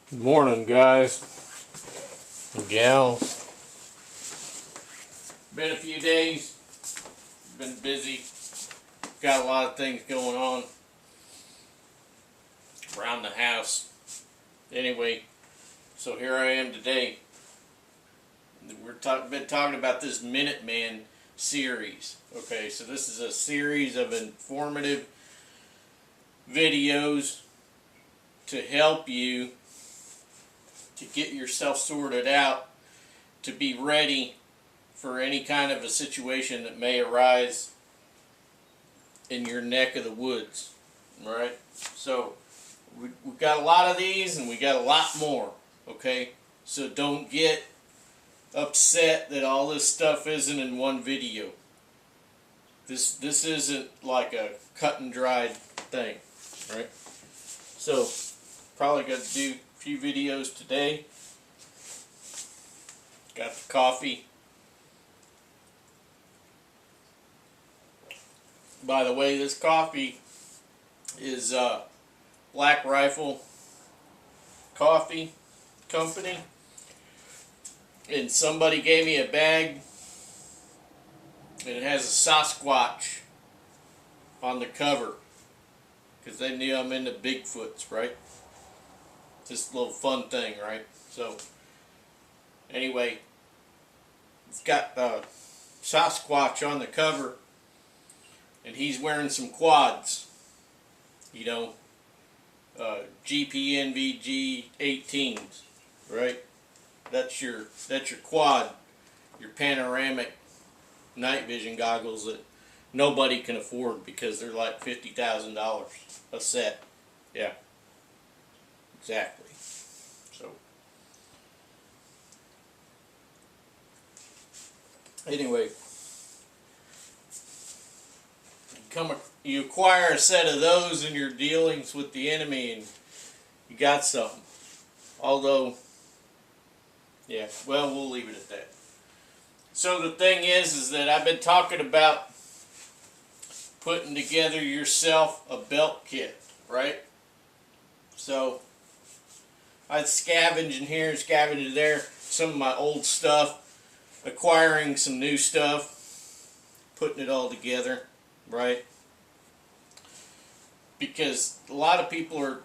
Good morning, guys and gals. Been a few days, been busy, got a lot of things going on around the house. Anyway, so here I am today. Been talking about this Minuteman series. Okay, so this is a series of informative videos to help you to get yourself sorted out, to be ready for any kind of a situation that may arise in your neck of the woods. Alright? So, we've got a lot of these and we got a lot more. Okay? So don't get upset that all this stuff isn't in one video. This isn't like a cut and dried thing. Right? So, probably got to do a few videos today. Got the coffee. By the way, this coffee is Black Rifle Coffee Company. And somebody gave me a bag and it has a Sasquatch on the cover because they knew I'm into Bigfoots, right? Just a little fun thing, right? So anyway, it's got Sasquatch on the cover and he's wearing some quads, you know, GPNVG 18s, right? That's your quad, your panoramic night vision goggles that nobody can afford because they're like $50,000 a set. Yeah, exactly. So anyway, you acquire a set of those in your dealings with the enemy and you got something. Although, yeah, well, we'll leave it at that. So the thing is that I've been talking about putting together yourself a belt kit, right? So I'd scavenge in here, scavenge in there, some of my old stuff, acquiring some new stuff, putting it all together, right? Because a lot of people are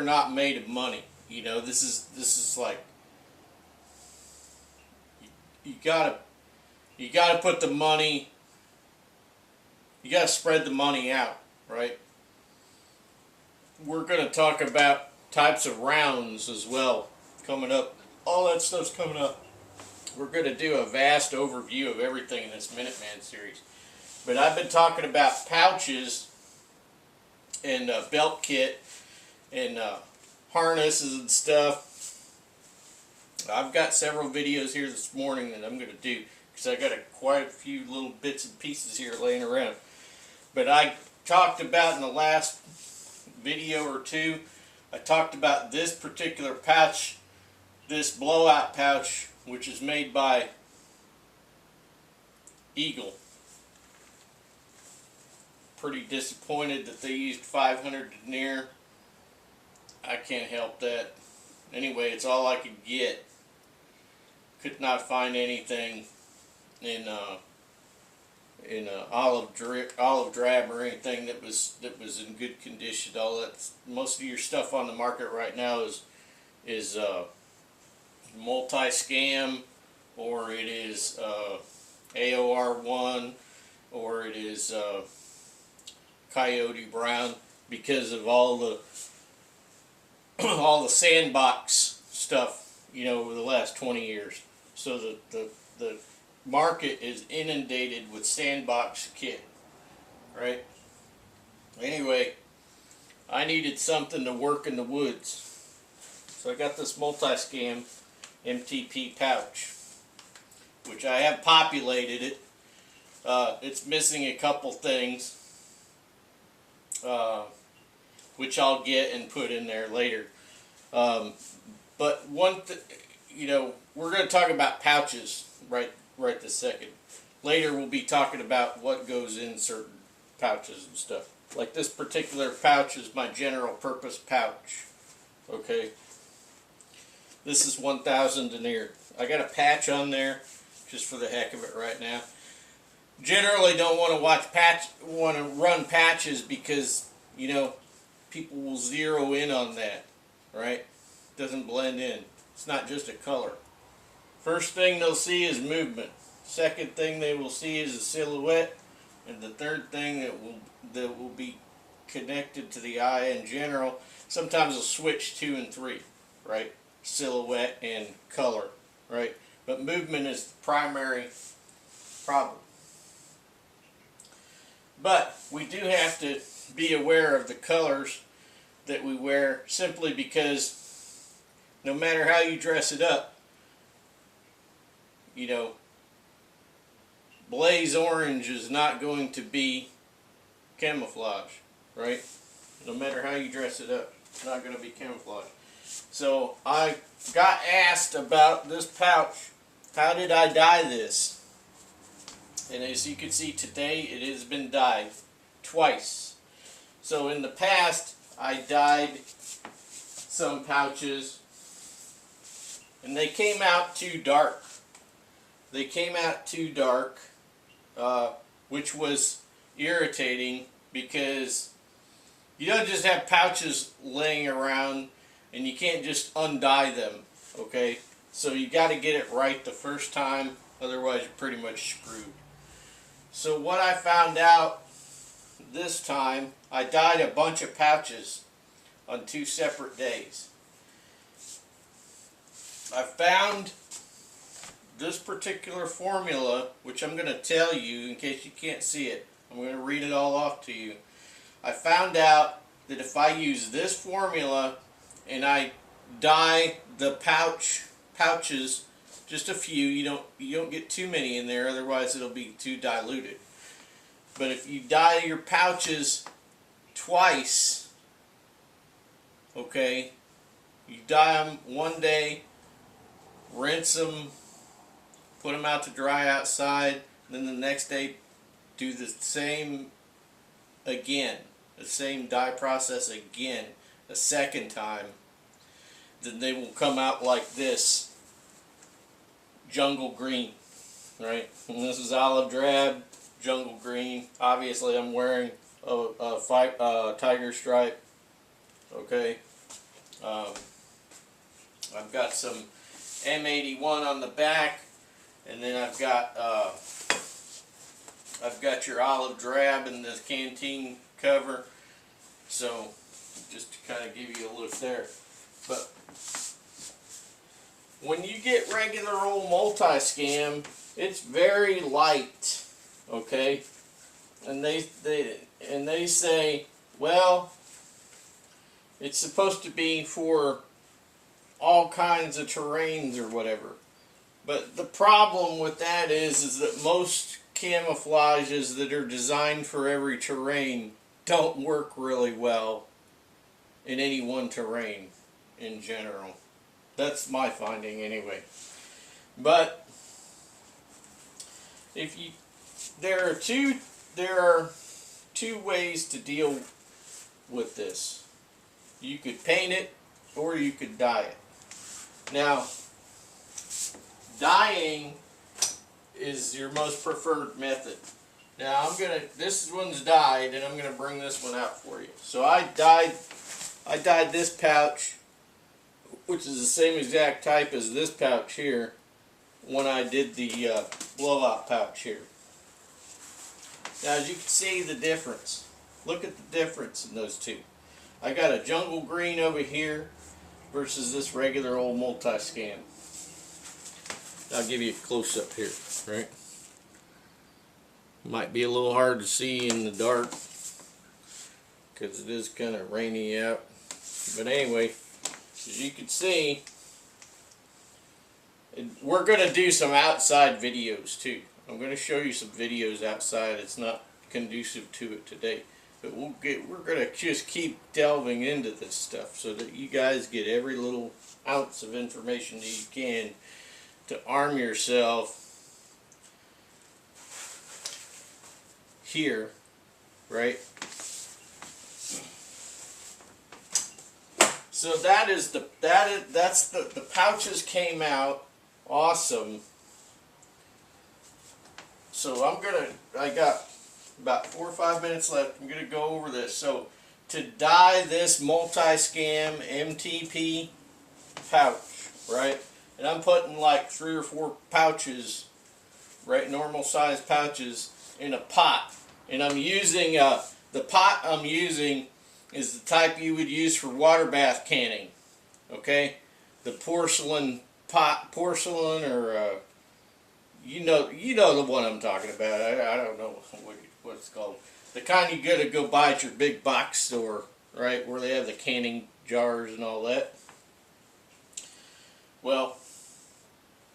not made of money. You know, this is like you gotta put the money, you gotta spread the money out, right? We're gonna talk about types of rounds as well coming up. All that stuff's coming up. We're gonna do a vast overview of everything in this Minuteman series. But I've been talking about pouches and belt kit and harnesses and stuff. I've got several videos here this morning that I'm going to do because I got quite a few little bits and pieces here laying around. But I talked about in the last video or two, I talked about this particular pouch, this blowout pouch, which is made by Eagle. Pretty disappointed that they used 500 denier. I can't help that. Anyway, it's all I could get. Could not find anything in olive drab or anything that was in good condition. All that, most of your stuff on the market right now is multi-scam, or it is AOR1, or it is Coyote Brown, because of all the sandbox stuff, you know, over the last 20 years. So the market is inundated with sandbox kit, right? Anyway, I needed something to work in the woods, so I got this multi-scam MTP pouch, which I have populated it. It's missing a couple things, which I'll get and put in there later. But you know, we're going to talk about pouches right this second. Later we'll be talking about what goes in certain pouches and stuff. Like this particular pouch is my general purpose pouch. Okay. This is 1000 denier. I got a patch on there just for the heck of it right now. Generally don't want to run patches because, you know, people will zero in on that, right? Doesn't blend in. It's not just a color. First thing they'll see is movement. Second thing they will see is a silhouette, and the third thing that will be connected to the eye in general. Sometimes they'll switch 2 and 3, right? Silhouette and color, right? But movement is the primary problem. But we do have to be aware of the colors that we wear, simply because no matter how you dress it up, you know, blaze orange is not going to be camouflage, right? No matter how you dress it up, it's not going to be camouflage. So I got asked about this pouch. How did I dye this? And as you can see today, it has been dyed twice. So in the past, I dyed some pouches and they came out too dark. They came out too dark, which was irritating because you don't just have pouches laying around and you can't just undye them, okay? So you got to get it right the first time, otherwise you're pretty much screwed. So what I found out this time, I dyed a bunch of pouches on 2 separate days. I found this particular formula, which I'm going to tell you in case you can't see it. I'm going to read it all off to you. I found out that if I use this formula and I dye the pouches, just a few, you don't get too many in there, otherwise it'll be too diluted. But if you dye your pouches twice, okay, you dye them one day, rinse them, put them out to dry outside, then the next day do the same again, the same dye process again, a second time, then they will come out like this. Jungle green, right? And this is olive drab, jungle green. Obviously, I'm wearing a tiger stripe. Okay. I've got some M81 on the back, and then I've got your olive drab in the canteen cover. So, just to kind of give you a look there, but when you get regular old multi-scam, it's very light, okay? And they say, well, it's supposed to be for all kinds of terrains or whatever. But the problem with that is that most camouflages that are designed for every terrain don't work really well in any one terrain in general. That's my finding anyway. But there are two ways to deal with this. You could paint it or you could dye it. Now, dyeing is your most preferred method. Now this one's dyed, and I'm gonna bring this one out for you. So I dyed this pouch, which is the same exact type as this pouch here, when I did the blowout pouch here. Now as you can see the difference, look at the difference in those two. I got a jungle green over here versus this regular old multi-scam. I'll give you a close-up here, right? Might be a little hard to see in the dark because it is kind of rainy out. But anyway, as you can see, we're going to do some outside videos too. I'm going to show you some videos outside. It's not conducive to it today, but we're going to just keep delving into this stuff so that you guys get every little ounce of information that you can to arm yourself here, right? So that's the pouches came out awesome. So I got about 4 or 5 minutes left. I'm gonna go over this. So to dye this multi-scam MTP pouch, right? And I'm putting like 3 or 4 pouches, right, normal size pouches in a pot. And I'm using the pot I'm using is the type you would use for water bath canning. Okay, the porcelain pot, or you know the one I'm talking about. I don't know what it's called. The kind you gotta go buy at your big box store, right, where they have the canning jars and all that. Well,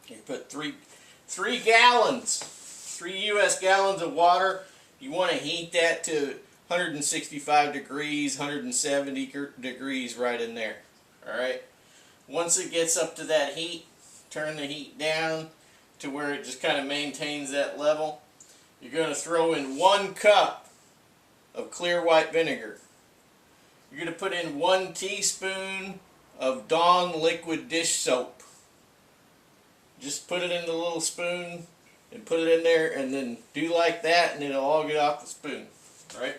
you put three gallons, 3 U.S. gallons of water. You want to heat that to 165 degrees, 170 degrees right in there. Alright? Once it gets up to that heat, turn the heat down to where it just kind of maintains that level. You're going to throw in 1 cup of clear white vinegar. You're going to put in 1 teaspoon of Dawn liquid dish soap. Just put it in the little spoon and put it in there, and then do like that, and it'll all get off the spoon. Right?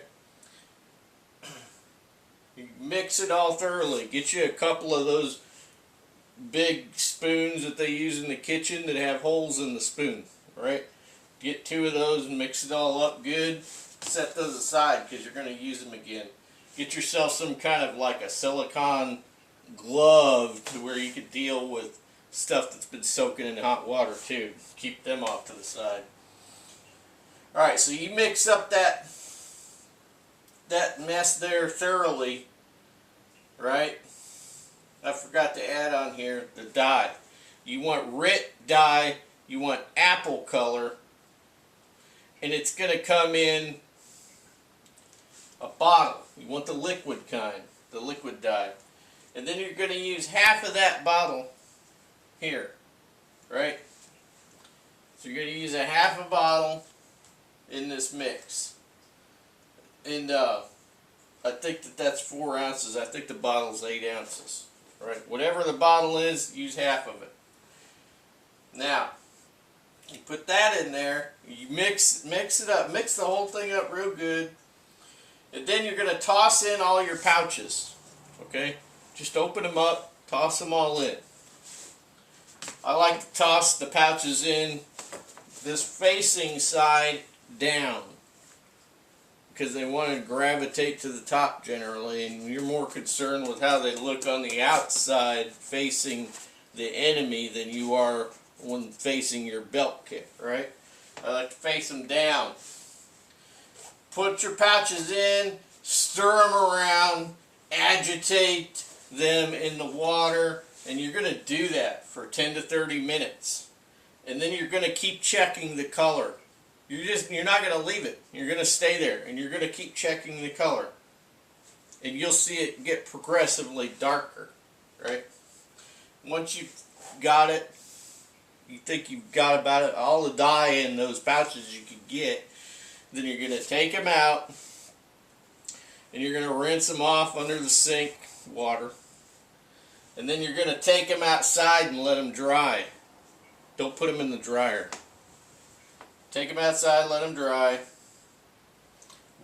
You mix it all thoroughly. Get you a couple of those big spoons that they use in the kitchen that have holes in the spoon. Right? Get 2 of those and mix it all up good. Set those aside because you're going to use them again. Get yourself some kind of like a silicone glove to where you can deal with stuff that's been soaking in hot water too. Keep them off to the side. Alright, so you mix up that mess there thoroughly, right? I forgot to add on here the dye. You want RIT dye, you want apple color, and it's going to come in a bottle. You want the liquid kind, the liquid dye. And then you're going to use half of that bottle here, right? So you're going to use a half a bottle in this mix. And I think that's 4 ounces. I think the bottle's 8 ounces. Right? Whatever the bottle is, use half of it. Now, you put that in there. You mix it up. Mix the whole thing up real good. And then you're going to toss in all your pouches. Okay? Just open them up. Toss them all in. I like to toss the pouches in this facing side down, because they want to gravitate to the top generally, and you're more concerned with how they look on the outside facing the enemy than you are when facing your belt kit, right? I like to face them down. Put your pouches in, stir them around, agitate them in the water, and you're going to do that for 10 to 30 minutes. And then you're going to keep checking the color. You're not going to leave it. You're going to stay there, and you're going to keep checking the color. And you'll see it get progressively darker, right? Once you've got it, you think you've got about it, all the dye in those pouches you can get, then you're going to take them out, and you're going to rinse them off under the sink water. And then you're going to take them outside and let them dry. Don't put them in the dryer. Take them outside, let them dry.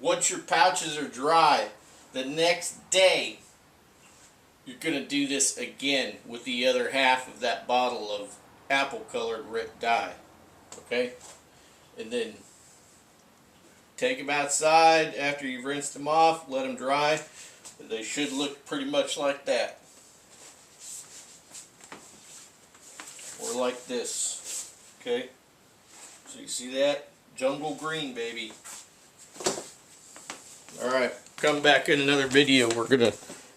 Once your pouches are dry, the next day, you're going to do this again with the other half of that bottle of apple-colored RIT dye. Okay? And then take them outside after you've rinsed them off, let them dry. They should look pretty much like that. Or like this. Okay? So you see that? Jungle green, baby. Alright, come back in another video. We're going to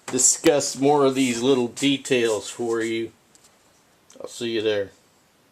discuss more of these little details for you. I'll see you there.